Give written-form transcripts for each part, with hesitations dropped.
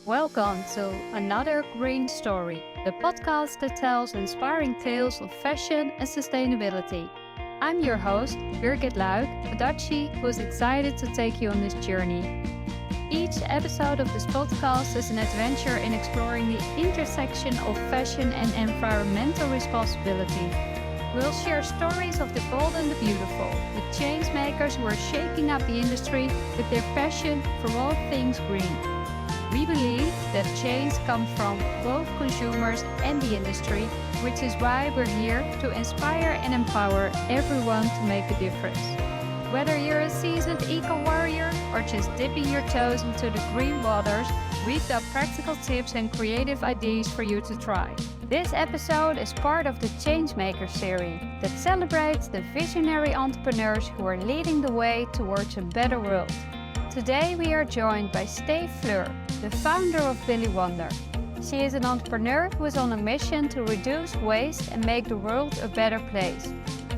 Welcome to another Green Story, the podcast that tells inspiring tales of fashion and sustainability. I'm your host, Birgit Luik, a Dutchie who's excited to take you on this journey. Each episode of this podcast is an adventure in exploring the intersection of fashion and environmental responsibility. We'll share stories of the bold and the beautiful, with change makers who are shaking up the industry with their passion for all things green. We believe that change comes from both consumers and the industry, which is why we're here to inspire and empower everyone to make a difference. Whether you're a seasoned eco-warrior or just dipping your toes into the green waters, we've got practical tips and creative ideas for you to try. This episode is part of the Changemaker series that celebrates the visionary entrepreneurs who are leading the way towards a better world. Today we are joined by Steef Fleur, the founder of Billie Wonder. She is an entrepreneur who is on a mission to reduce waste and make the world a better place.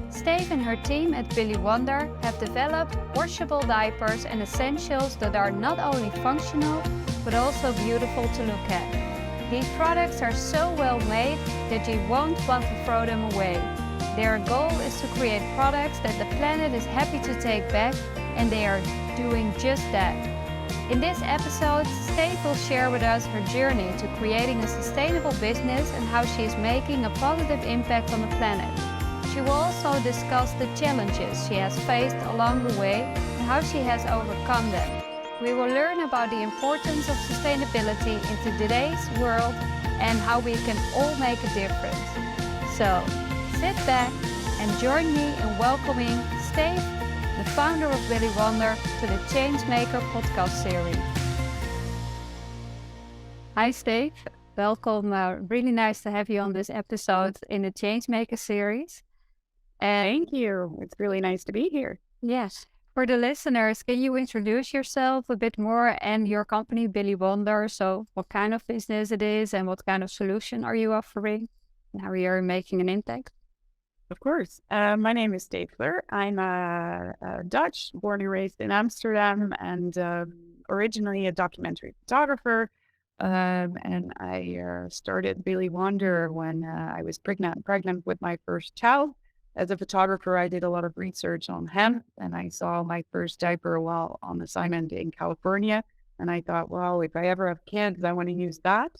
Steef and her team at Billie Wonder have developed washable diapers and essentials that are not only functional, but also beautiful to look at. These products are so well made that you won't want to throw them away. Their goal is to create products that the planet is happy to take back, and they are doing just that. In this episode, Steef will share with us her journey to creating a sustainable business and how she is making a positive impact on the planet. She will also discuss the challenges she has faced along the way and how she has overcome them. We will learn about the importance of sustainability in today's world and how we can all make a difference. So, sit back and join me in welcoming Steef, the founder of Billie Wonder, to the Changemaker podcast series. Hi Steef, welcome. Really nice to have you on this episode in the Changemaker series. Thank you. It's really nice to be here. Yes. For the listeners, can you introduce yourself a bit more and your company, Billie Wonder? So what kind of business it is and what kind of solution are you offering and how you're making an impact? Of course. My name is Steef Fleur. I'm Dutch, born and raised in Amsterdam, and originally a documentary photographer. And I started Billie Wonder when I was pregnant with my first child. As a photographer, I did a lot of research on hemp, and I saw my first diaper while on assignment in California. And I thought, well, if I ever have kids, I want to use that.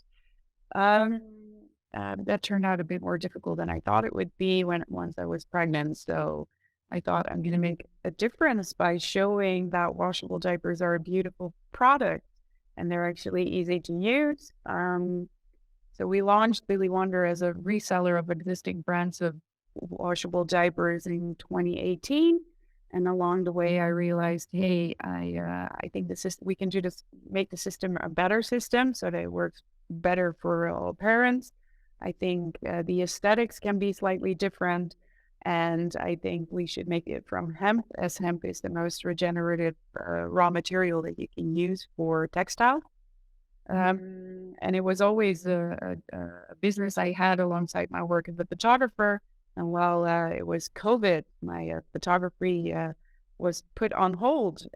That turned out a bit more difficult than I thought it would be once I was pregnant. So I thought I'm going to make a difference by showing that washable diapers are a beautiful product and they're actually easy to use. So we launched Billie Wonder as a reseller of existing brands of washable diapers in 2018. And along the way, I realized, hey, I think the system, we can make the system a better system so that it works better for all parents. I think the aesthetics can be slightly different. And I think we should make it from hemp, as hemp is the most regenerative raw material that you can use for textile. And it was always a business I had alongside my work as a photographer. And while it was COVID, my photography was put on hold.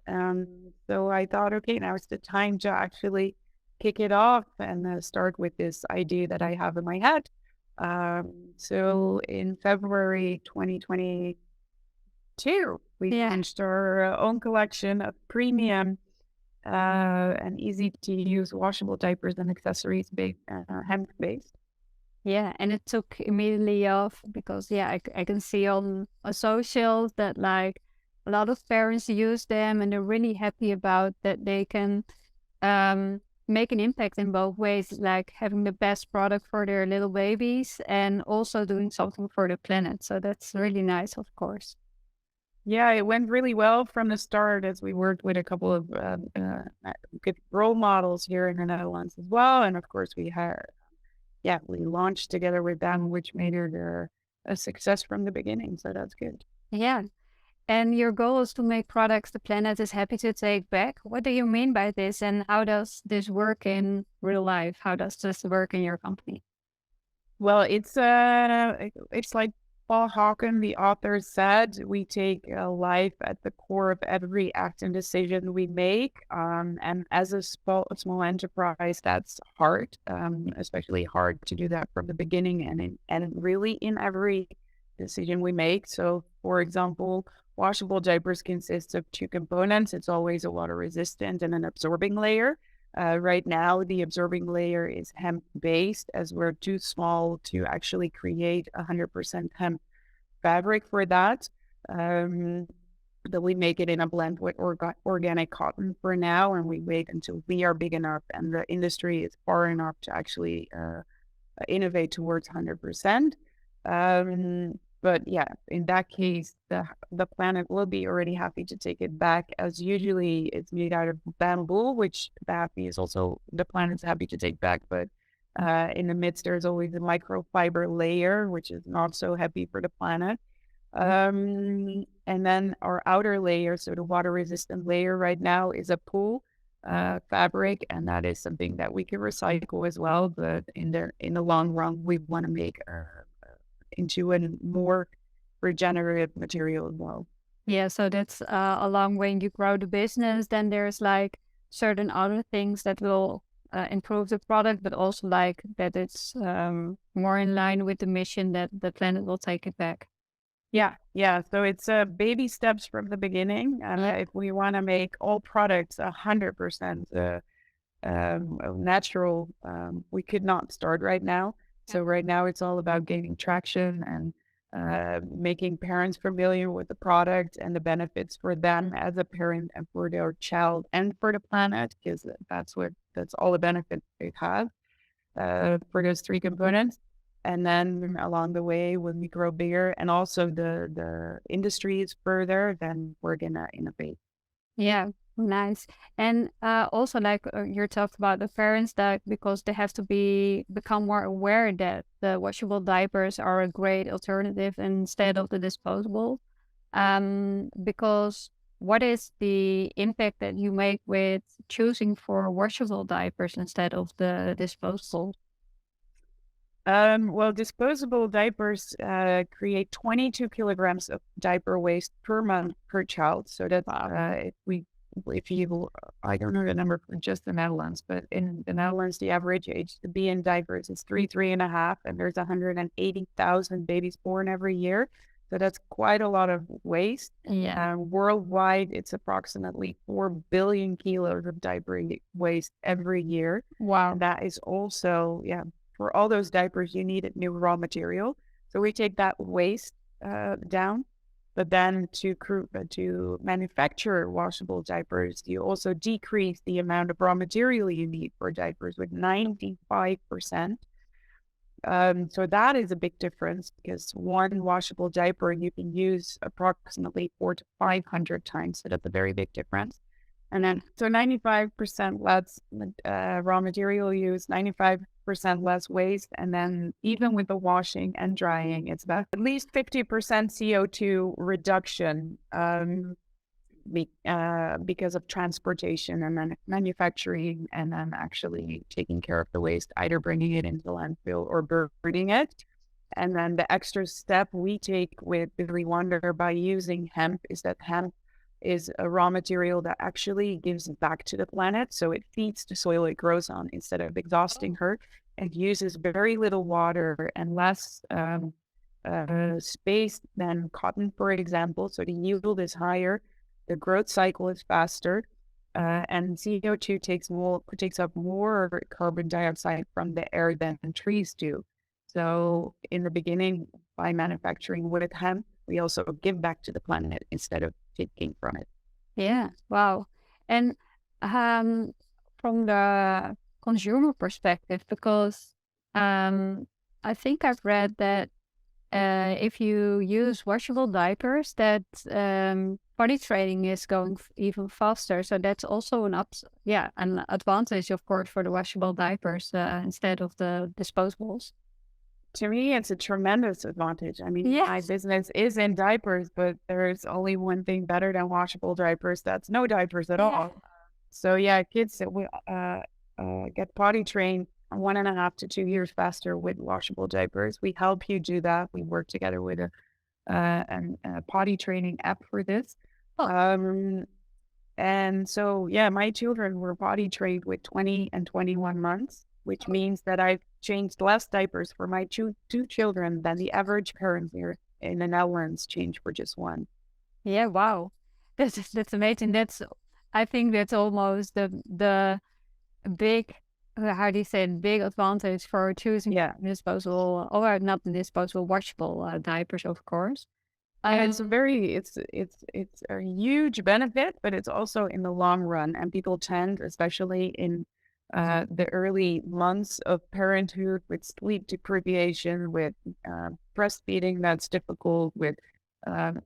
So I thought, okay, now it's the time to actually kick it off and start with this idea that I have in my head. So in February 2022, we launched our own collection of premium and easy to use washable diapers and accessories hemp-based. Yeah, and it took immediately off because, I can see on socials that like a lot of parents use them and they're really happy about that they can make an impact in both ways, like having the best product for their little babies and also doing something for the planet. So that's really nice, of course. Yeah, it went really well from the start as we worked with a couple of good role models here in the Netherlands as well. And of course, we launched together with them, which made it a success from the beginning. So that's good. Yeah. And your goal is to make products the planet is happy to take back. What do you mean by this? And how does this work in real life? How does this work in your company? Well, it's like Paul Hawken, the author, said, we take life at the core of every act and decision we make. And as a small enterprise, that's hard, especially hard to do that from the beginning and really in every decision we make. So, for example, washable diapers consists of two components. It's always a water resistant and an absorbing layer. Right now, the absorbing layer is hemp based, as we're too small to actually create 100% hemp fabric for that. That we make it in a blend with organic cotton for now, and we wait until we are big enough and the industry is far enough to actually innovate towards 100%. But yeah, in that case, the planet will be already happy to take it back, as usually it's made out of bamboo, which the happy is also the planet's happy to take back. But in the midst, there's always a microfiber layer, which is not so happy for the planet. And then our outer layer, so the water resistant layer right now, is a pool fabric, and that is something that we can recycle as well. But in the long run, we want to make into a more regenerative material as well. Yeah, so that's along when you grow the business, then there's like certain other things that will improve the product, but also like that it's more in line with the mission that the planet will take it back. Yeah. So it's baby steps from the beginning. And if we want to make all products 100% natural, we could not start right now. So right now it's all about gaining traction and making parents familiar with the product and the benefits for them as a parent and for their child and for the planet, because that's all the benefits they have for those three components. And then along the way, when we grow bigger and also the industry is further, then we're gonna innovate. Yeah, nice. And also, like you talked about the parents, that because they have to become more aware that the washable diapers are a great alternative instead of the disposable. Because what is the impact that you make with choosing for washable diapers instead of the disposable? Well, disposable diapers create 22 kilograms of diaper waste per month per child. So that's if you, I don't know the number for just the Netherlands, but in the Netherlands, the average age to be in diapers is 3.5, and there's 180,000 babies born every year. So that's quite a lot of waste. Yeah. Worldwide, it's approximately 4 billion kilos of diaper waste every year. Wow. And that is also, for all those diapers, you need new raw material. So we take that waste down. But then to manufacture washable diapers, you also decrease the amount of raw material you need for diapers with 95%. So that is a big difference, because one washable diaper you can use approximately 400 to 500 times. So that's a very big difference. And then, so 95% less raw material use, 95% less waste. And then even with the washing and drying, it's about at least 50% CO2 reduction because of transportation and then manufacturing, and then actually taking care of the waste, either bringing it into the landfill or burning it. And then the extra step we take with Billie Wonder by using hemp is that hemp is a raw material that actually gives back to the planet. So it feeds the soil it grows on instead of exhausting her. It uses very little water and less space than cotton, for example. So the yield is higher, the growth cycle is faster, and CO2 takes up more carbon dioxide from the air than trees do. So in the beginning, by manufacturing with hemp, we also give back to the planet instead of taking from it. Yeah. Wow. And from the consumer perspective, because I think I've read that if you use washable diapers, that potty training is going even faster. So that's also an advantage, of course, for the washable diapers instead of the disposables. To me, it's a tremendous advantage. I mean, my Yes. business is in diapers, but there's only one thing better than washable diapers. That's no diapers at all. So yeah, kids that will get potty trained 1.5 to 2 years faster with washable diapers. We help you do that. We work together with a potty training app for this. Oh, Um, and so, yeah, my children were potty trained with 20 and 21 months, which means that I've changed less diapers for my two children than the average parent here in the Netherlands changed for just one. yeah, wow. That's amazing. I think that's almost the big, how do you say it, big advantage for choosing Yeah. disposable, or not disposable, washable diapers, of course. And Um, it's a huge benefit, but it's also in the long run. And people tend, especially in the early months of parenthood, with sleep deprivation, with breastfeeding that's difficult, with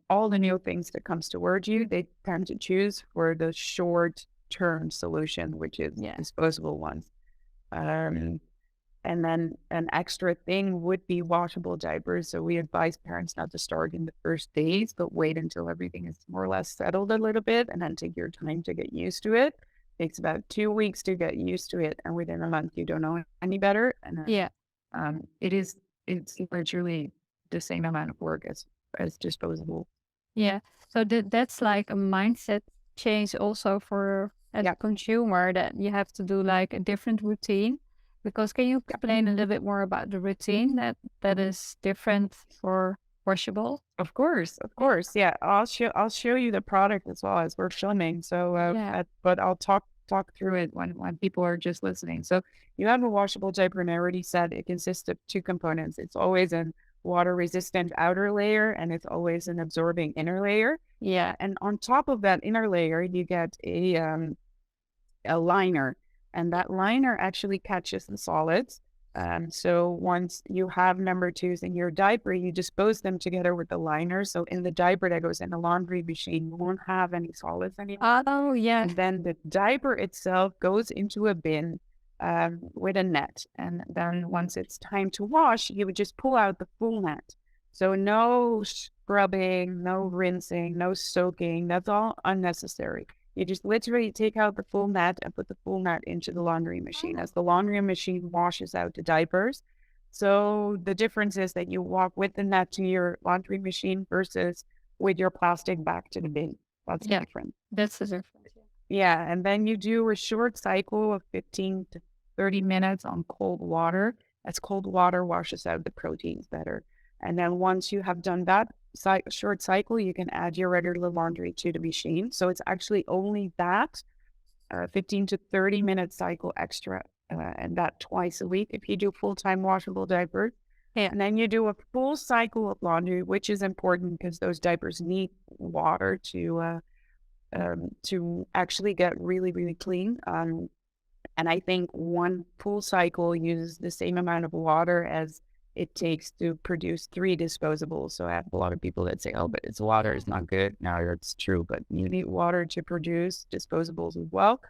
all the new things that comes toward you, they tend to choose for the short term solution, which is yeah, disposable ones. Um, and then an extra thing would be washable diapers. So we advise parents not to start in the first days, but wait until everything is more or less settled a little bit and then take your time to get used to it. Takes about 2 weeks to get used to it. And within a month, you don't know any better. And yeah, it's literally the same amount of work as disposable. yeah. So that's like a mindset change also for as Yeah. a consumer, that you have to do like a different routine. Because can you explain a little bit more about the routine that is different for washable? Of course, of course. Yeah, I'll show you the product as well as we're filming. So, Yeah, but I'll talk through it when people are just listening. So, you have a washable diaper, and I already said it consists of two components. It's always a water resistant outer layer, and it's always an absorbing inner layer. yeah, And on top of that inner layer, you get a liner, and that liner actually catches the solids. So once you have number twos in your diaper, you dispose them together with the liner. So in the diaper that goes in the laundry machine, you won't have any solids anymore. oh yeah, And then the diaper itself goes into a bin with a net. And then once it's time to wash, you would just pull out the full net. So no scrubbing, no rinsing, no soaking. That's all unnecessary. You just literally take out the full net and put the full net into the laundry machine as the laundry machine washes out the diapers. So the difference is that you walk with the net to your laundry machine versus with your plastic back to the bin. That's the yeah, difference. that's the difference. Yeah, and then you do a short cycle of 15 to 30 minutes on cold water, as cold water washes out the proteins better. And then once you have done that short cycle, you can add your regular laundry to the machine. So it's actually only that 15 to 30 minute cycle extra, and that twice a week if you do full-time washable diapers. Yeah, And then you do a full cycle of laundry, which is important because those diapers need water to actually get really, really clean. And I think one full cycle uses the same amount of water as it takes to produce 3 disposables. So I have a lot of people that say, oh, but it's water is not good. No, it's true, but you need water to produce disposables as well.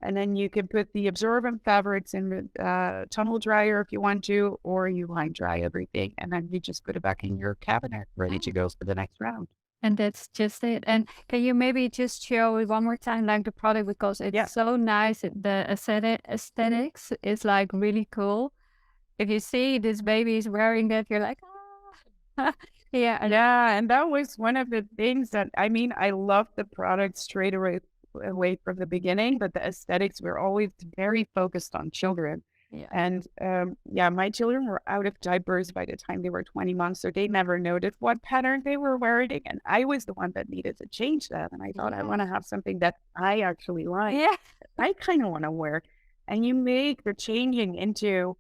And then you can put the absorbent fabrics in the tunnel dryer if you want to, or you line dry everything. And then you just put it back in your cabinet, ready to go for the next round. and that's just it. And can you maybe just show it one more time, like the product, because Yeah. it's so nice. The aesthetics is like really cool. If you see this baby is wearing that, you're like, ah. Yeah, Yeah, and that was one of the things that I mean, I love the product straight away from the beginning, but the aesthetics were always very focused on children. yeah, And yeah, my children were out of diapers by the time they were 20 months, so they never noticed what pattern they were wearing. And I was the one that needed to change that. And I thought, I want to have something that I actually like. yeah, I kind of want to wear. And you make the changing into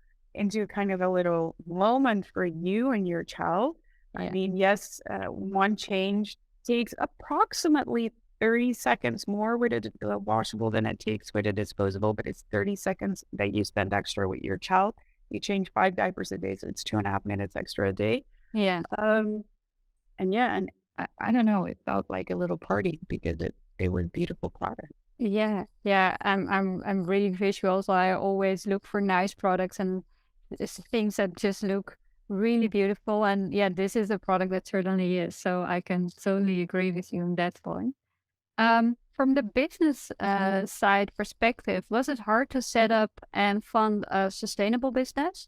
kind of a little moment for you and your child. I yeah, mean, yes, one change takes approximately 30 seconds more with a washable than it takes with a disposable, but it's 30 seconds that you spend extra with your child. You change 5 diapers a day, so it's 2.5 minutes extra a day. yeah. And yeah, and I don't know, it felt like a little party because they were beautiful products. Yeah, yeah. I'm really visual, so I always look for nice products and things that just look really beautiful. And yeah, this is a product that certainly is. So I can totally agree with you on that point. from the business side perspective, was it hard to set up and fund a sustainable business?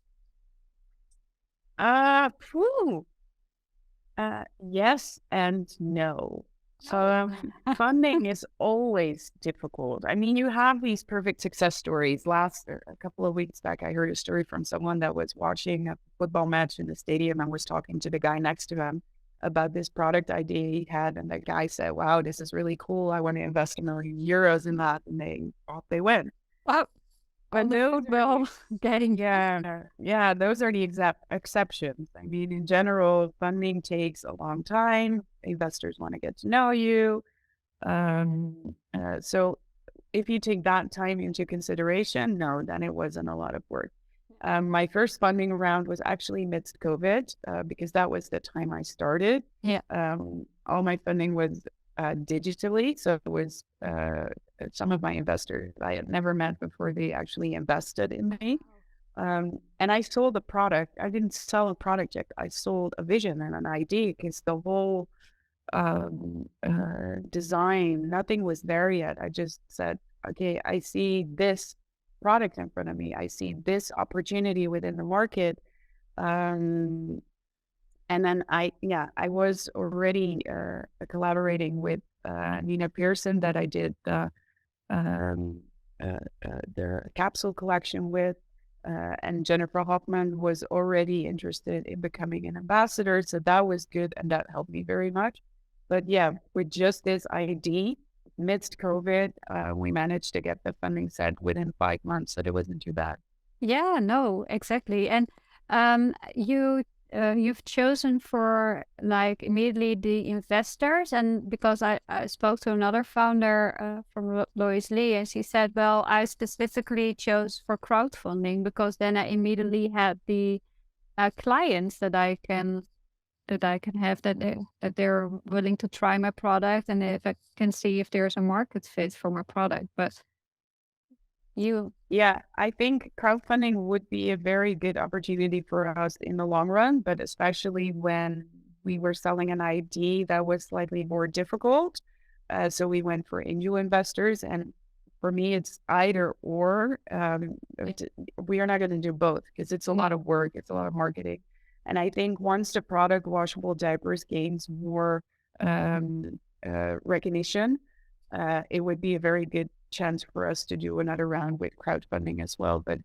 Phew. Yes and no. So Oh. funding is always difficult. I mean, you have these perfect success stories. A couple of weeks back, I heard a story from someone that was watching a football match in the stadium and was talking to the guy next to him about this product idea he had. And the guy said, "Wow, this is really cool. I want to invest €1 million in that." And they went. Wow. But On the those are football game. yeah, those are the exceptions. I mean, in general, funding takes a long time. Investors want to get to know you. So if you take that time into consideration, no, then it wasn't a lot of work. My first funding round was actually midst COVID, because that was the time I started. Yeah. All my funding was digitally. So it was some of my investors I had never met before they actually invested in me. And I sold a product. I didn't sell a product yet. I sold a vision and an idea because the whole design, nothing was there yet. I just said, okay, I see this product in front of me. I see this opportunity within the market. And then I was already collaborating with Nina Pearson that I did um, their capsule collection with. And Jennifer Hoffman was already interested in becoming an ambassador. So that was good. And that helped me very much. But yeah, with just this ID, midst COVID, we managed to get the funding set within 5 months. So it wasn't too bad. Yeah, no, exactly. And you've chosen for like immediately the investors, and because I spoke to another founder from Lois Lee, and she said, well, I specifically chose for crowdfunding because then I immediately had the clients that I can have that they're willing to try my product, and if I can see if there's a market fit for my product. But you, Yeah, I think crowdfunding would be a very good opportunity for us in the long run, but especially when we were selling an ID that was slightly more difficult. So we went for angel investors, and for me, it's either or. We are not going to do both because it's a lot of work, it's a lot of marketing. And I think once the product Washable Diapers gains more recognition, it would be a very good chance for us to do another round with crowdfunding as well. But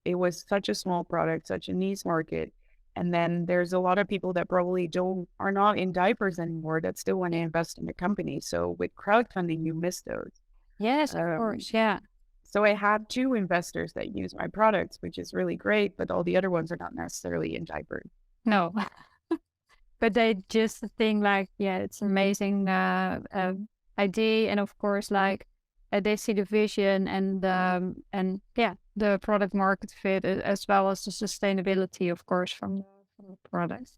it was such a small product, such a niche market. And then there's a lot of people that probably are not in diapers anymore that still want to invest in the company. So with crowdfunding, you miss those. yes, of Um, course, yeah. so I have two investors that use my products, which is really great, but all the other ones are not necessarily in diapers. No, but they just think like, yeah, it's amazing idea, and of course, like they see the vision and yeah, the product market fit as well as the sustainability, of course, from the products.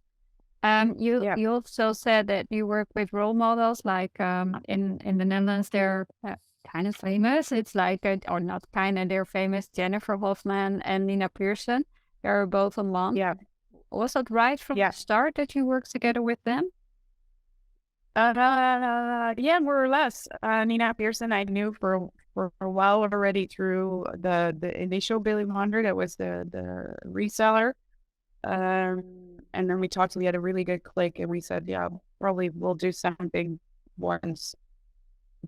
Yeah. You also said that you work with role models, like in the Netherlands, they're kind of famous. It's like or not kind of, they're famous. Jennifer Hoffman and Nina Pearson. They're both online. Yeah. Was that right from Yeah. the start that you worked together with them? Yeah, more or less. Nina Pearson, I knew for a while already through the initial Billie Wonder that was the reseller. And then we talked, we had a really good click, and we said, yeah, probably we'll do something once,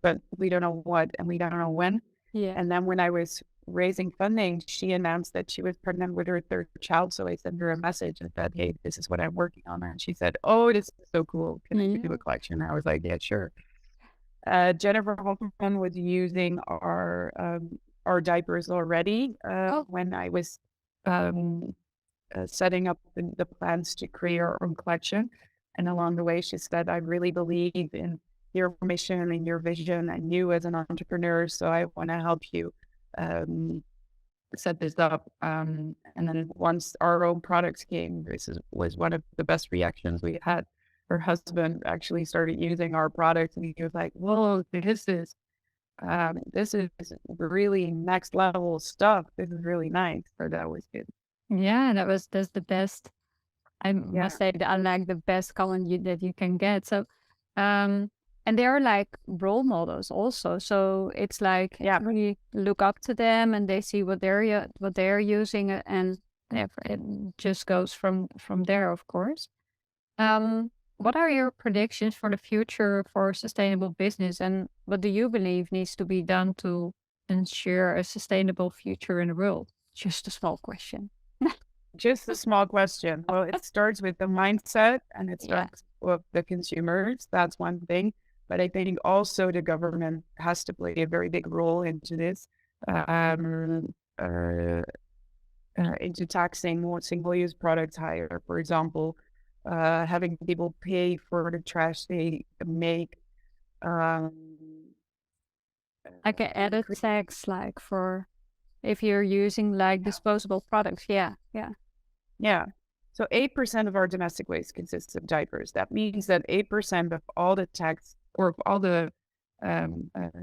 but we don't know what, and we don't know when. Yeah. And then when I was raising funding, she announced that she was pregnant with her third child. So I sent her a message and said, hey, this is what I'm working on. And she said, oh, this is so cool. Can I do a collection? I was like, yeah, sure. Jennifer Hoffman was using our diapers already when I was setting up the plans to create our own collection. And along the way, she said, I really believe in your mission and your vision and you as an entrepreneur. So I want to help you set this up. And then once our own products came, was one of the best reactions we had. Her husband actually started using our products, and he was like, whoa, this is really next level stuff. This is really nice. So that was good. Yeah, that's the best. I Yeah. must say that I like the best comment that you can get. So, And they're like role models also. So it's like really look up to them and they see what they're using and it just goes from there, of course. What are your predictions for the future for sustainable business and what do you believe needs to be done to ensure a sustainable future in the world? Just a small question. Just a small question. Well, it starts with the mindset and it Yeah. starts with the consumers. That's one thing. But I think also the government has to play a very big role into this, um, uh, into taxing more single-use products higher. For example, having people pay for the trash they make. Um, Like an added tax, like for if you're using like disposable products. Yeah. Yeah. Yeah. So 8% of our domestic waste consists of diapers. That means that 8% of all the tax or of all the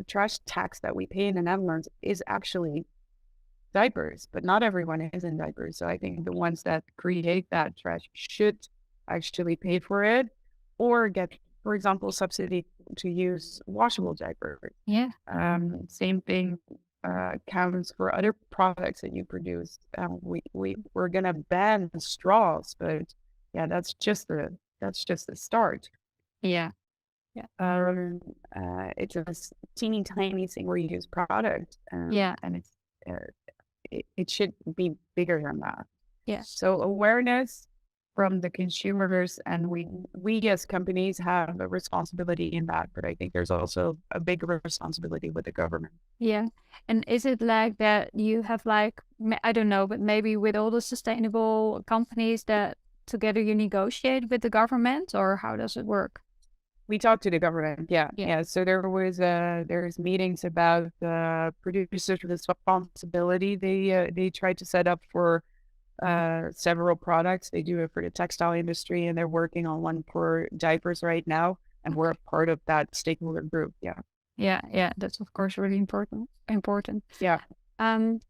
trash tax that we pay in the Netherlands is actually diapers, but not everyone is in diapers. So I think the ones that create that trash should actually pay for it or get, for example, subsidy to use washable diapers. Yeah. Same thing counts for other products that you produce. We're gonna ban straws, but yeah, that's just the start. Yeah. Yeah. It's a teeny tiny single use product, Yeah. and uh, it should be bigger than that. Yeah. So awareness from the consumers and we as companies have a responsibility in that, but I think there's also a big responsibility with the government. Yeah. And is it like that you have like, I don't know, but maybe with all the sustainable companies that together you negotiate with the government or how does it work? We talked to the government, Yeah. yeah. So there's meetings about producers' responsibility. They tried to set up for several products. They do it for the textile industry, and they're working on one for diapers right now. And we're a part of that stakeholder group. Yeah. Yeah. Yeah. That's of course really important. Yeah.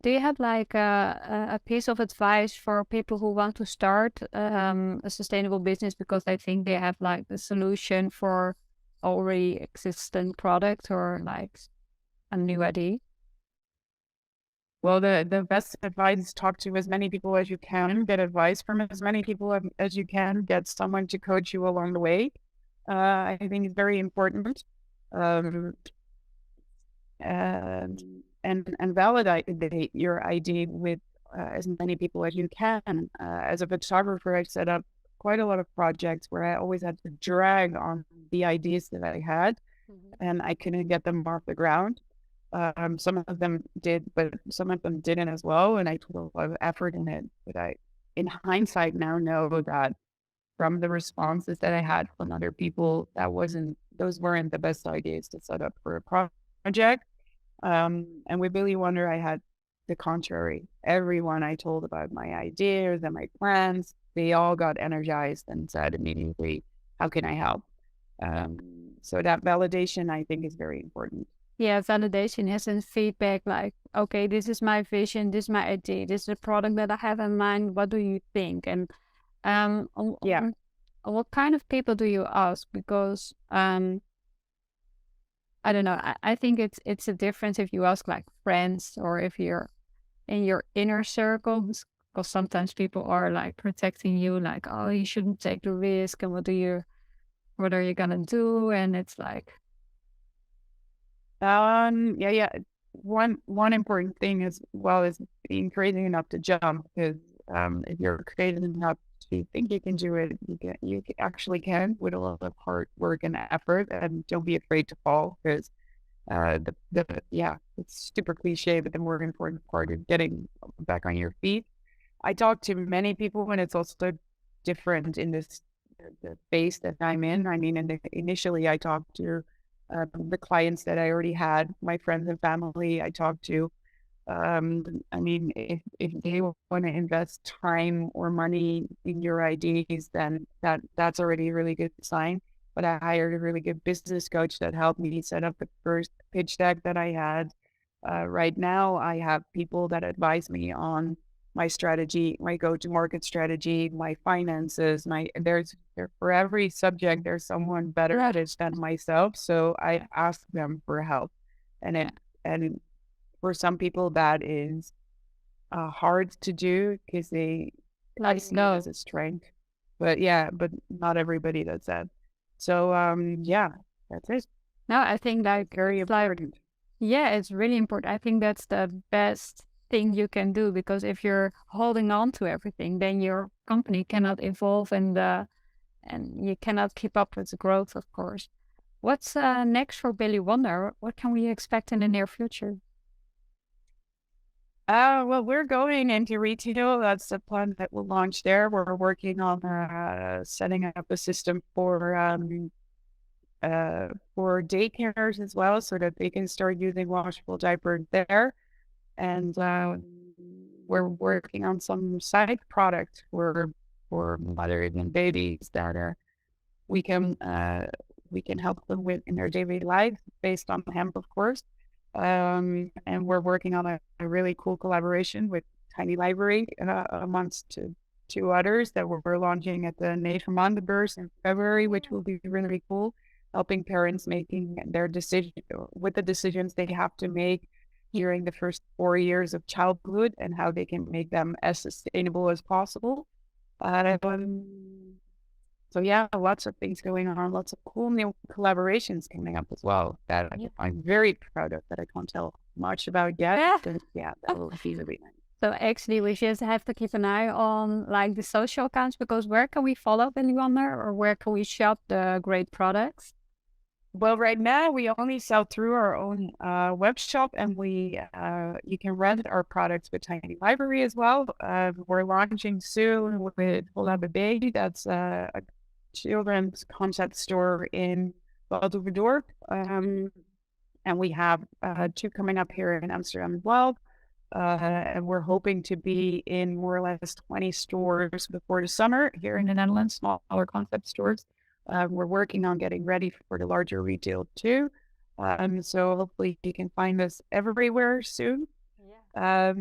Do you have like a piece of advice for people who want to start a sustainable business because they think they have like the solution for already existing product or like a new idea? Well, the best advice is talk to as many people as you can, get advice from as many people as you can, get someone to coach you along the way. I think it's very important. Um, and validate your idea with as many people as you can. As a photographer, I set up quite a lot of projects where I always had to drag on the ideas that I had, and I couldn't get them off the ground. Some of them did, but some of them didn't as well, and I put a lot of effort in it. But in hindsight, now know that from the responses that I had from other people, those weren't the best ideas to set up for a project. And with Billie Wonder, I had the contrary. Everyone I told about my ideas and my plans, they all got energized and said immediately, "How can I help?" Um, so that validation, I think, is very important. Yeah, validation has a feedback like, okay, this is my vision, this is my idea, this is a product that I have in mind. What do you think? And Yeah. what kind of people do you ask? Because I don't know. I think it's a difference if you ask like friends or if you're in your inner circles, because sometimes people are like protecting you, like, oh, you shouldn't take the risk, and what are you gonna do? And it's like, Yeah. One important thing as well is being crazy enough to jump, because if you're crazy enough to think you can do it, actually can with a lot of hard work and effort, and don't be afraid to fall, because it's super cliche, but the more important part is getting back on your feet. I talk to many people, and it's also different in the phase that I'm in. I mean, initially, I talked to the clients that I already had, my friends and family. I talked to. I mean, if they want to invest time or money in your ideas, then that's already a really good sign. But I hired a really good business coach that helped me set up the first pitch deck that I had. Right now, I have people that advise me on my strategy, my go-to-market strategy, my finances, for every subject, there's someone better at it than myself. So I ask them for help. And for some people that is hard to do because they Let's see it go. as a strength. But yeah, but not everybody does that. So yeah, that's it. No, I think like Very it's like important. yeah, it's really important. I think that's the best thing you can do because if you're holding on to everything, then your company cannot evolve and you cannot keep up with the growth, of course. What's next for Billie Wonder? What can we expect in the near future? Well, we're going into retail. That's the plan that will launch there. We're working on setting up a system for daycares as well, so that they can start using washable diapers there. And we're working on some side products for mothers and babies that we can we can help them with in their daily life based on hemp, of course. And we're working on a really cool collaboration with Tiny Library amongst two others that we're launching at the Nederland Beurs in February, which will be really, really cool, helping parents making their decision with the decisions they have to make during the first 4 years of childhood and how they can make them as sustainable as possible. So yeah, lots of things going on, lots of cool new collaborations coming up as well that I'm very proud of that I can't tell much about yet. Yeah. But yeah, that will be really nice. So actually, we just have to keep an eye on like the social accounts because where can we follow Billie Wonder or where can we shop the great products? Well, right now we only sell through our own web shop, and you can rent our products with Tiny Library as well. We're launching soon with Washable. That's a children's concept store in Waldorf. And we have two coming up here in Amsterdam as well. And we're hoping to be in more or less 20 stores before the summer here in the Netherlands, smaller concept stores. We're working on getting ready for the larger retail too. So hopefully you can find us everywhere soon. Yeah.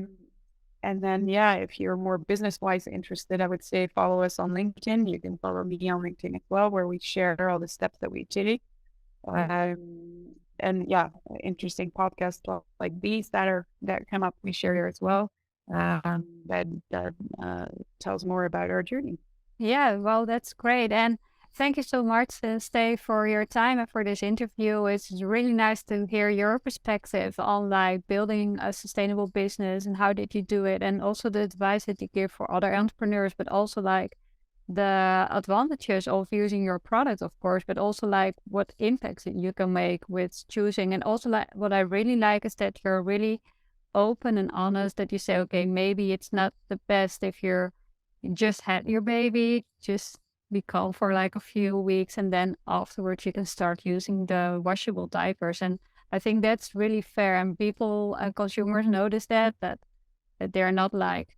And then, yeah, if you're more business-wise interested, I would say follow us on LinkedIn. You can follow me on LinkedIn as well, where we share all the steps that we take. And yeah, interesting podcasts like these that come up, we share here as well. That tells more about our journey. Yeah, well, that's great. And thank you so much, Steef, for your time and for this interview. It's really nice to hear your perspective on like building a sustainable business and how did you do it, and also the advice that you give for other entrepreneurs, but also like the advantages of using your product, of course, but also like what impacts that you can make with choosing. And also like what I really like is that you're really open and honest that you say, okay, maybe it's not the best if you just had your baby, just be calm for like a few weeks and then afterwards you can start using the washable diapers. And I think that's really fair, and people and consumers notice that they're not like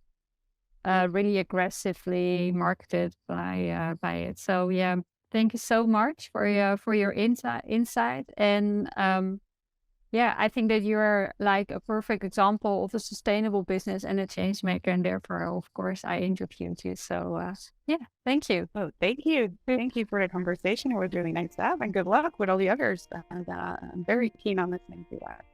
really aggressively marketed by it. So yeah, thank you so much for your insight. And yeah, I think that you're like a perfect example of a sustainable business and a change maker, and therefore, of course, I interviewed you. So yeah, thank you. Oh, thank you. Thank you for the conversation. It was really nice to have, and good luck with all the others. And I'm very keen on listening to that.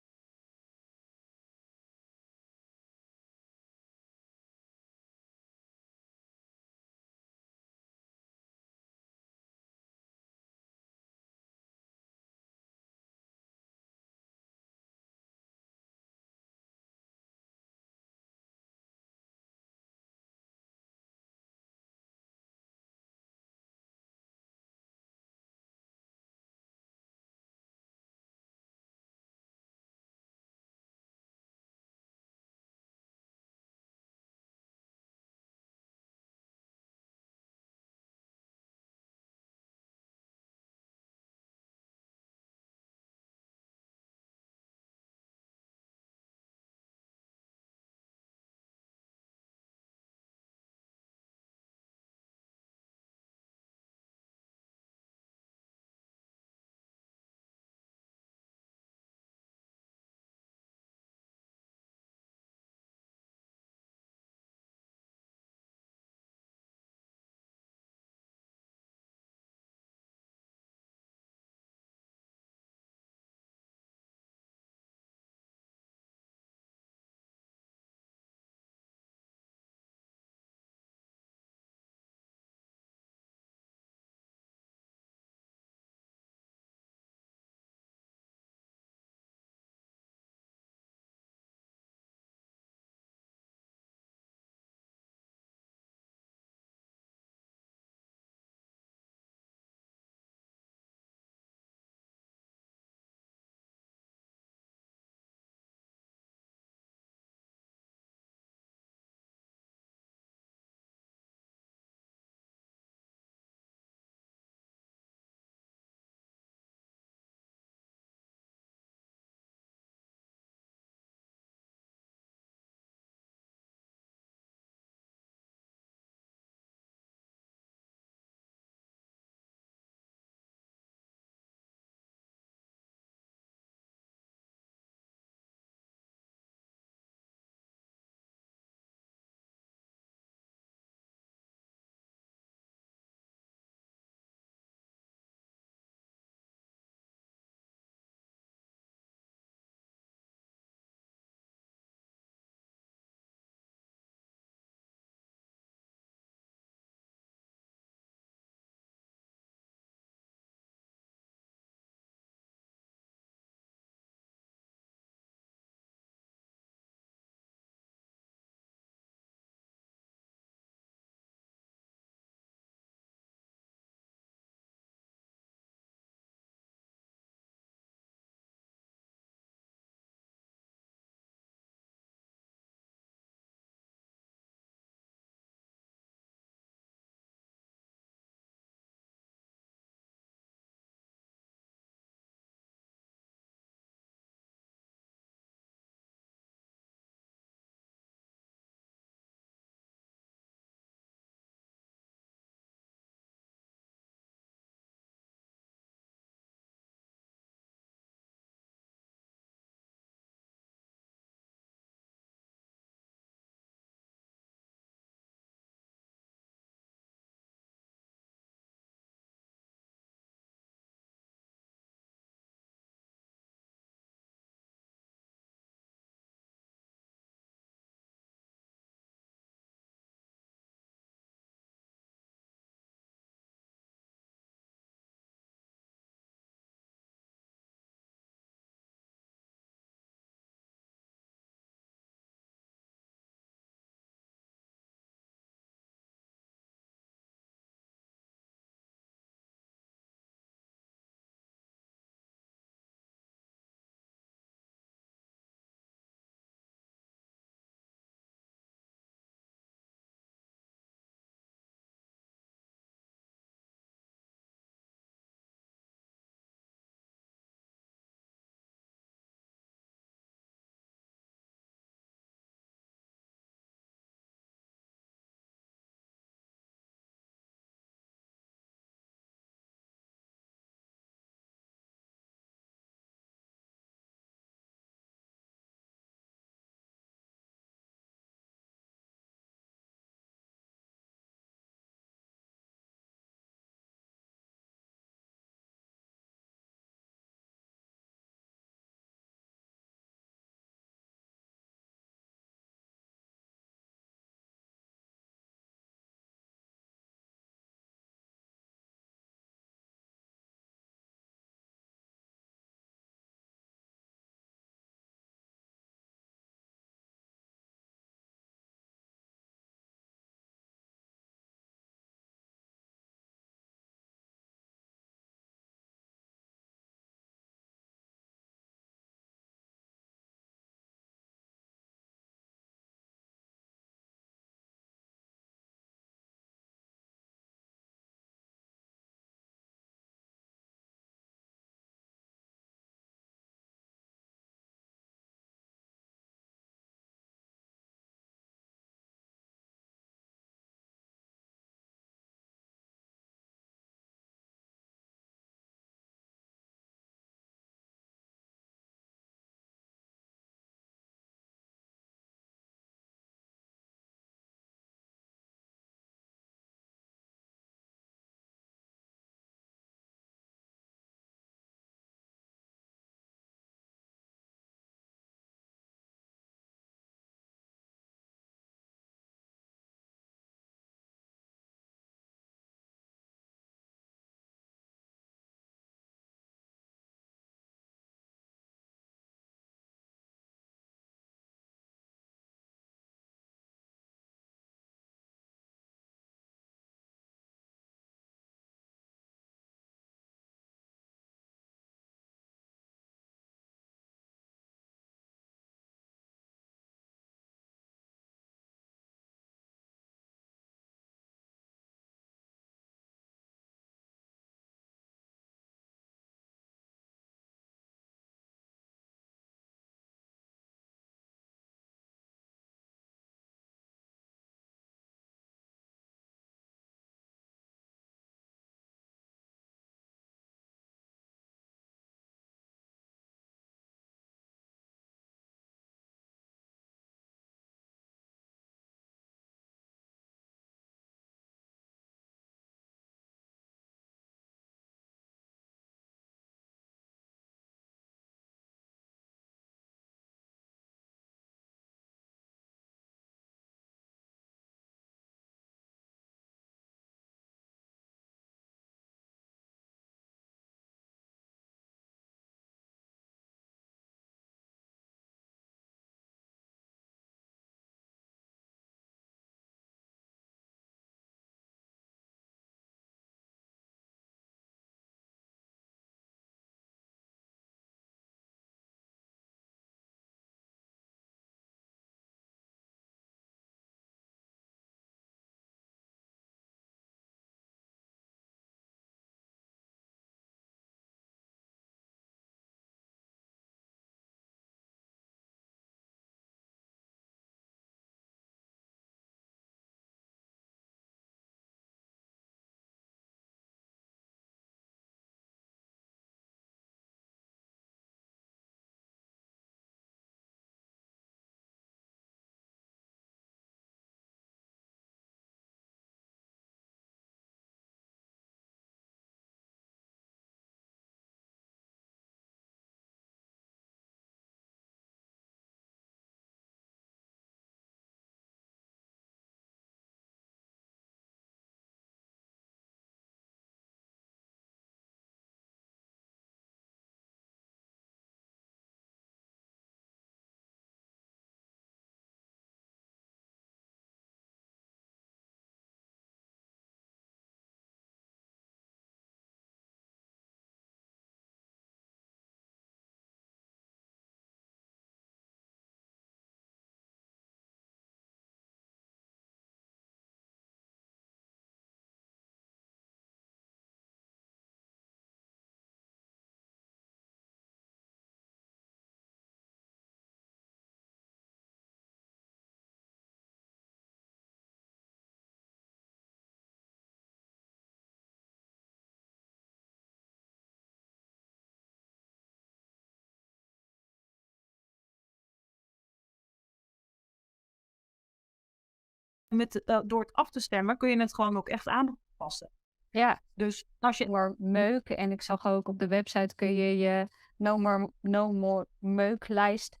door het af te stemmen kun je het gewoon ook echt aanpassen. Ja, Dus als je... maar meuk. En ik zag ook op de website kun je je no more meuklijst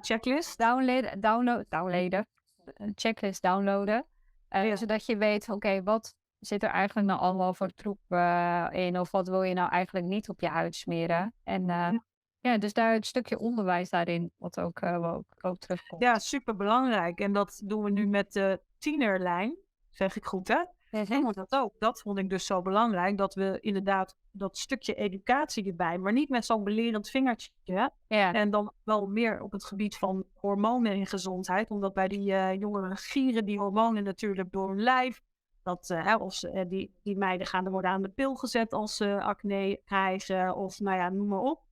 checklist. downloaden. Een checklist downloaden. Zodat je weet, oké, wat zit er eigenlijk nou allemaal voor troep in? Of wat wil je nou eigenlijk niet op je huid smeren? En dus daar het stukje onderwijs daarin, wat ook terugkomt. Ja, super belangrijk. En dat doen we nu met de tienerlijn. Zeg ik goed, hè? Mhm. Dat ook. Dat vond ik dus zo belangrijk. Dat we inderdaad dat stukje educatie erbij, maar niet met zo'n belerend vingertje. Ja, En dan wel meer op het gebied van hormonen en gezondheid. Omdat bij die jongeren gieren die hormonen natuurlijk door hun lijf. Die meiden gaan er worden aan de pil gezet als ze acne krijgen. Of nou ja, noem maar op.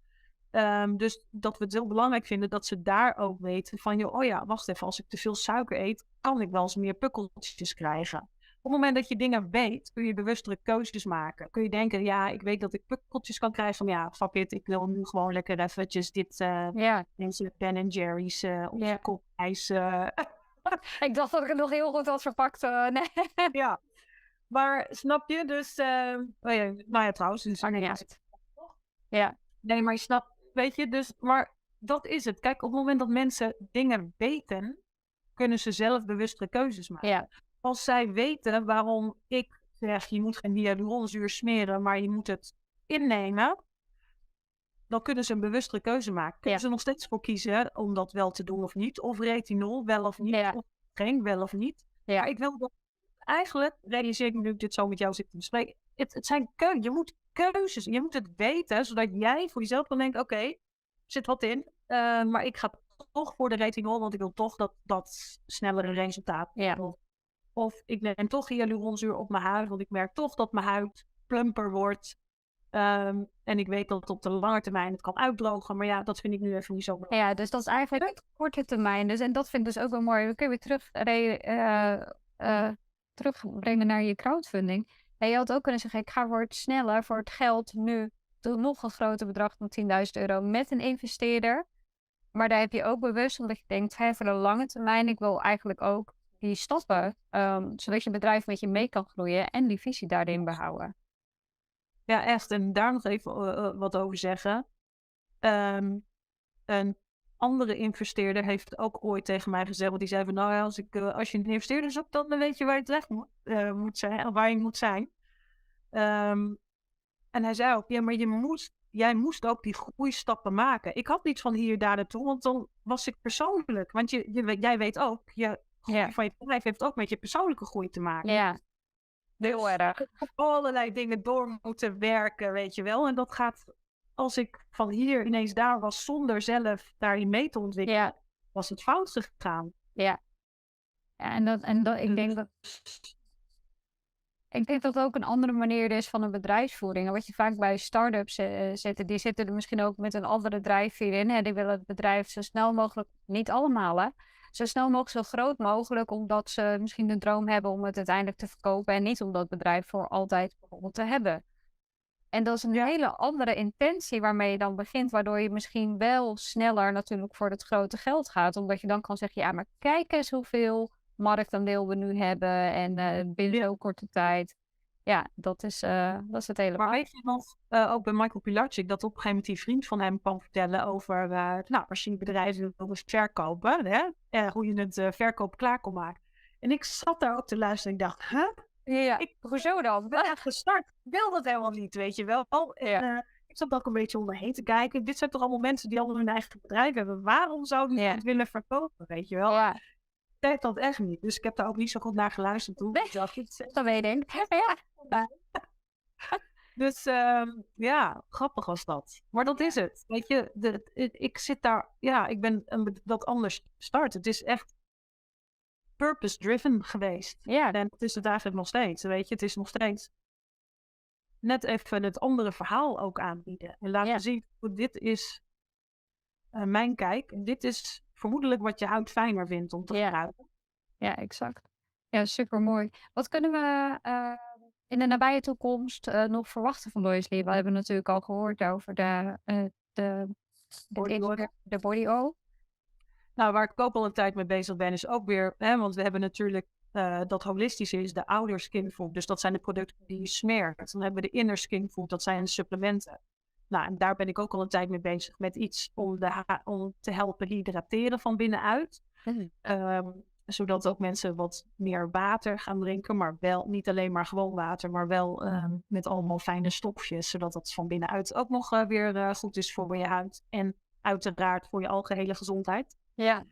Dus dat we het heel belangrijk vinden dat ze daar ook weten van... oh ja, wacht even, als ik te veel suiker eet, kan ik wel eens meer pukkeltjes krijgen. Op het moment dat je dingen weet, kun je bewustere keuzes maken. Kun je denken, ja, ik weet dat ik pukkeltjes kan krijgen. Van ja, fuck it, ik wil nu gewoon lekker eventjes dit... mensen Ben Jerry's op je kop ijs... Ik dacht dat ik het nog heel goed had verpakt. Nee. Ja, maar snap je? Dus, trouwens... Dus, Maakt niet uit. Ja. Nee, maar je snapt, weet je, dus... Maar dat is het. Kijk, op het moment dat mensen dingen weten, kunnen ze zelf bewustere keuzes maken. Ja. Als zij weten waarom ik zeg, je moet geen hyaluronzuur smeren, maar je moet het innemen, dan kunnen ze een bewustere keuze maken. Kunnen ze nog steeds voor kiezen om dat wel te doen of niet. Of retinol, wel of niet. Of geen, wel of niet. Ja. Maar ik wil dat eigenlijk, realiseer ik nu ik dit zo met jou zit te bespreken, het zijn keuzes. Je moet keuzes, je moet het weten, zodat jij voor jezelf kan denken, oké, zit wat in. Maar ik ga toch voor de retinol, want ik wil toch dat snellere resultaat. Ja. Of ik neem toch hyaluronzuur op mijn huid, want ik merk toch dat mijn huid plumper wordt. En ik weet dat het op de lange termijn het kan uitdrogen. Maar ja, dat vind ik nu even niet zo belangrijk. Ja, dus dat is eigenlijk op korte termijn. Dus, en dat vind ik dus ook wel mooi. We kunnen weer terugbrengen naar je crowdfunding. En je had ook kunnen zeggen, ik ga voor het sneller, voor het geld nu nog een groter bedrag dan €10.000 met een investeerder. Maar daar heb je ook bewust, omdat je denkt, voor de lange termijn, ik wil eigenlijk ook die stappen, zodat je bedrijf met je mee kan groeien en die visie daarin behouden. Ja, echt. En daar nog even wat over zeggen. Een andere investeerder heeft ook ooit tegen mij gezegd, want die zei van, nou ja, als je een investeerder zoekt, dan weet je waar je terecht moet zijn, waar je moet zijn. En hij zei ook, ja, maar jij moest ook die groeistappen maken. Ik had niets van hier, daar, naartoe, want dan was ik persoonlijk. Want jij weet ook, je groei van je bedrijf heeft ook met je persoonlijke groei te maken. Ja, heel erg. Op allerlei dingen door moeten werken, weet je wel. En dat gaat, als ik van hier ineens daar was, zonder zelf daarin mee te ontwikkelen, was het fout gegaan. Ja. Ik denk dat het ook een andere manier is van een bedrijfsvoering. En wat je vaak bij start-ups zit, die zitten er misschien ook met een andere drijfveer in. Hè? Die willen het bedrijf zo snel mogelijk, niet allemaal hè, zo snel mogelijk, zo groot mogelijk, omdat ze misschien de droom hebben om het uiteindelijk te verkopen en niet om dat bedrijf voor altijd bijvoorbeeld te hebben. En dat is een hele andere intentie waarmee je dan begint, waardoor je misschien wel sneller natuurlijk voor het grote geld gaat. Omdat je dan kan zeggen, ja, maar kijk eens hoeveel marktaandeel we nu hebben en binnen zo'n korte tijd. Ja, dat is het hele... Maar weet je nog, ook bij Michael Pilarczyk, dat op een gegeven moment die vriend van hem kwam vertellen over, als je een bedrijf wil verkopen, hoe je het verkoop klaar kon maken. En ik zat daar ook te luisteren en ik dacht, Ja, hoezo dan? Ik ben echt gestart, ik wil dat helemaal niet, weet je wel. En, ik zat ook een beetje onderheen te kijken. Dit zijn toch allemaal mensen die allemaal hun eigen bedrijf hebben. Waarom zouden ze het willen verkopen, weet je wel? Ja. Ik deed dat echt niet. Dus ik heb daar ook niet zo goed naar geluisterd toen. Nee, dat weet ik. Ja. Dus grappig was dat. Maar dat is het. Weet je, ik zit daar... Ja, ik ben dat anders start. Het is echt purpose-driven geweest. Ja. En het is het eigenlijk nog steeds. Weet je, het is nog steeds net even het andere verhaal ook aanbieden. En laten zien, dit is mijn kijk. En dit is vermoedelijk wat je huid fijner vindt om te gebruiken. Ja, exact. Ja, super mooi. Wat kunnen we in de nabije toekomst nog verwachten van Loysley? We hebben natuurlijk al gehoord over de body oil. Nou, waar ik ook al een tijd mee bezig ben, is ook weer, want we hebben natuurlijk dat holistische is de outer skin food. Dus dat zijn de producten die je smeert. Dan hebben we de inner skin food, dat zijn de supplementen. Nou, en daar ben ik ook al een tijd mee bezig met iets om te helpen hydrateren van binnenuit. Zodat ook mensen wat meer water gaan drinken, maar wel niet alleen maar gewoon water, maar wel met allemaal fijne stofjes, zodat dat van binnenuit ook nog weer goed is voor je huid en uiteraard voor je algehele gezondheid. Ja.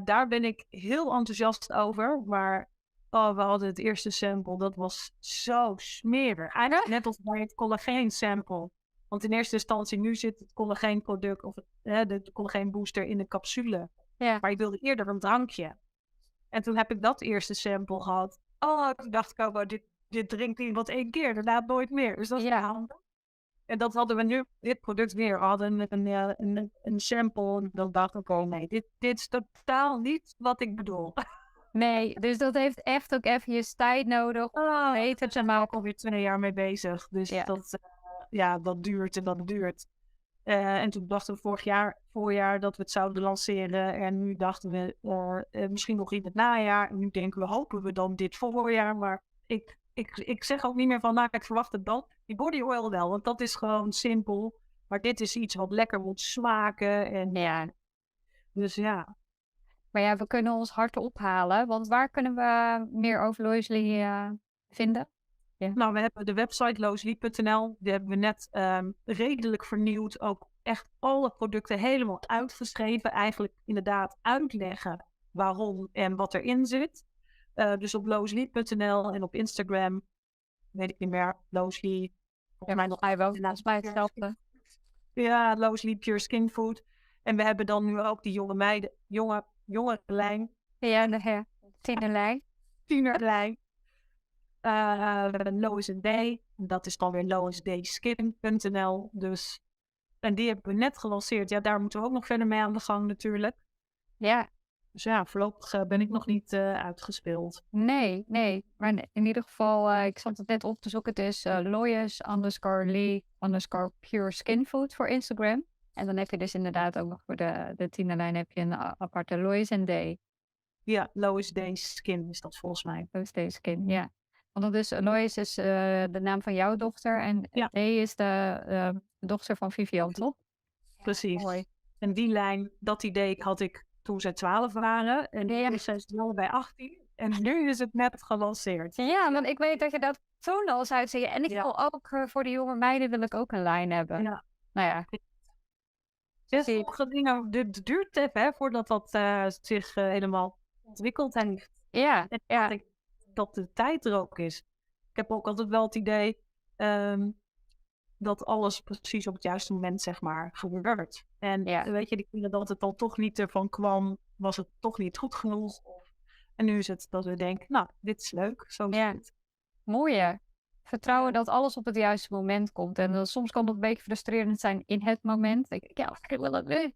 Daar ben ik heel enthousiast over, maar we hadden het eerste sample, dat was zo smerig. Eigenlijk net als bij het collageen sample. Want in eerste instantie, nu zit het collageenproduct of de collageenbooster in de capsule. Ja. Maar ik wilde eerder een drankje. En toen heb ik dat eerste sample gehad. Toen dacht ik ook, dit drinkt iemand 1 keer, daarna nooit meer. Dus dat is handig. En dat hadden we nu, dit product weer. We hadden een sample en dan dacht ik, nee, dit is totaal niet wat ik bedoel. Nee, dus dat heeft echt ook even je tijd nodig. Daar zijn we ook alweer 2 jaar mee bezig. Dus dat duurt en dat duurt. En toen dachten we voorjaar dat we het zouden lanceren. En nu dachten we misschien nog in het najaar. En nu denken we, hopen we dan dit voorjaar. Maar ik zeg ook niet meer van, ik verwacht het dan. Die body oil wel, want dat is gewoon simpel. Maar dit is iets wat lekker moet smaken. En dus ja. Maar ja, we kunnen ons hart ophalen. Want waar kunnen we meer over Loisly vinden? Ja. Nou, we hebben de website loisly.nl. Die hebben we net redelijk vernieuwd. Ook echt alle producten helemaal uitgeschreven. Eigenlijk inderdaad uitleggen waarom en wat erin zit. Dus op loisly.nl en op Instagram, weet ik niet meer, Loisly. Volgens mij nog naast mij hetzelfde. Ja, Loisly Pure Skin Food. En we hebben dan nu ook die jonge meiden, jonge lijn. Ja, de tienerlijn. Tienerlijn. Lois Day. Dat is dan weer loisdayskin.nl. Dus, en die hebben we net gelanceerd. Ja, daar moeten we ook nog verder mee aan de gang natuurlijk. Ja. Dus ja, voorlopig ben ik nog niet uitgespeeld. Nee. Maar in ieder geval, ik zat het net op te zoeken. Het is Lois_Lee_Pure Skin Food voor Instagram. En dan heb je dus inderdaad ook nog voor de tienerlijn heb je een aparte Lois Day. Ja, Lois Day Skin is dat volgens mij. Lois Day Skin, ja. Want dat is, Lois is de naam van jouw dochter en Day is de dochter van Vivian, toch? Precies. Mooi. En die lijn, dat idee had ik toen zij 12 waren. En nu zijn ze allebei 18. En nu is het net gelanceerd. Ja, want ik weet dat je dat toen al zou zeggen. En ik wil ook voor de jonge meiden wil ik ook een lijn hebben. Ja. Nou ja. Dus sommige dingen, het duurt even voordat dat zich helemaal ontwikkeld heeft. Ja. En dat de tijd er ook is. Ik heb ook altijd wel het idee dat alles precies op het juiste moment, zeg maar, gebeurt. En weet je, die kinderen dat het dan toch niet ervan kwam, was het toch niet goed genoeg. En nu is het dat we denken, nou, dit is leuk, zo is het. Mooi. Vertrouwen dat alles op het juiste moment komt. En soms kan het een beetje frustrerend zijn in het moment. Ik wil het nu.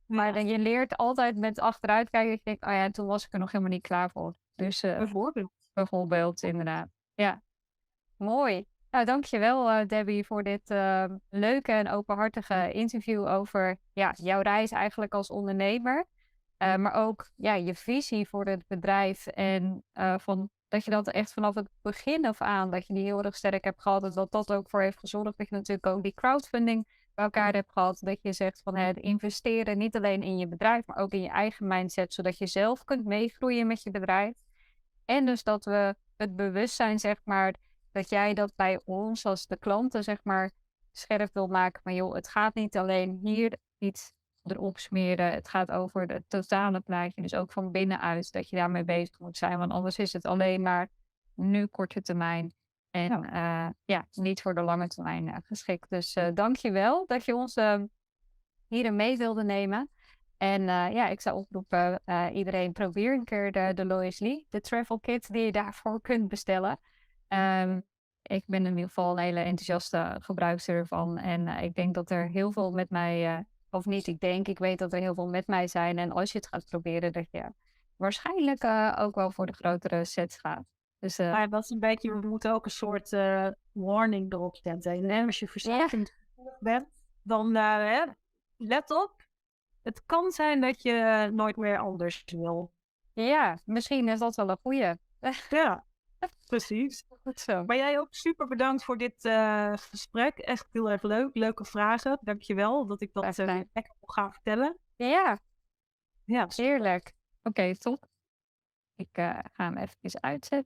Maar dan je leert altijd met achteruit kijken. Dat je denkt, toen was ik er nog helemaal niet klaar voor. Dus bijvoorbeeld, inderdaad. Ja, mooi. Nou, dankjewel Debbie voor dit leuke en openhartige interview over jouw reis eigenlijk als ondernemer. Maar ook je visie voor het bedrijf en dat je dat echt vanaf het begin af aan, dat je die heel erg sterk hebt gehad. Dat dat ook voor heeft gezorgd dat je natuurlijk ook die crowdfunding bij elkaar hebt gehad. Dat je zegt van het investeren niet alleen in je bedrijf, maar ook in je eigen mindset. Zodat je zelf kunt meegroeien met je bedrijf. En dus dat we het bewustzijn, zeg maar, dat jij dat bij ons als de klanten, zeg maar, scherp wil maken. Maar joh, het gaat niet alleen hier iets erop smeren. Het gaat over het totale plaatje. Dus ook van binnenuit dat je daarmee bezig moet zijn. Want anders is het alleen maar nu korte termijn. En niet voor de lange termijn geschikt. Dus dank je wel dat je ons hierin mee wilde nemen. En ik zou oproepen, iedereen probeer een keer de Loisly, de travel kit die je daarvoor kunt bestellen. Ik ben in ieder geval een hele enthousiaste gebruikster ervan. En ik denk dat er heel veel met mij, ik weet dat er heel veel met mij zijn. En als je het gaat proberen, dat je waarschijnlijk ook wel voor de grotere sets gaat. Dus, dat is een beetje, we moeten ook een soort warning erop zetten. En als je verslavend bent, dan let op. het kan zijn dat je nooit meer anders wil. Ja, misschien is dat wel een goeie. Ja, precies. Goed zo. Maar jij ook super bedankt voor dit gesprek. Echt heel erg leuk. Leuke vragen. Dankjewel dat ik dat lekker kon gaan vertellen. Ja, Ja, heerlijk. Oké, top. Ik ga hem even uitzetten.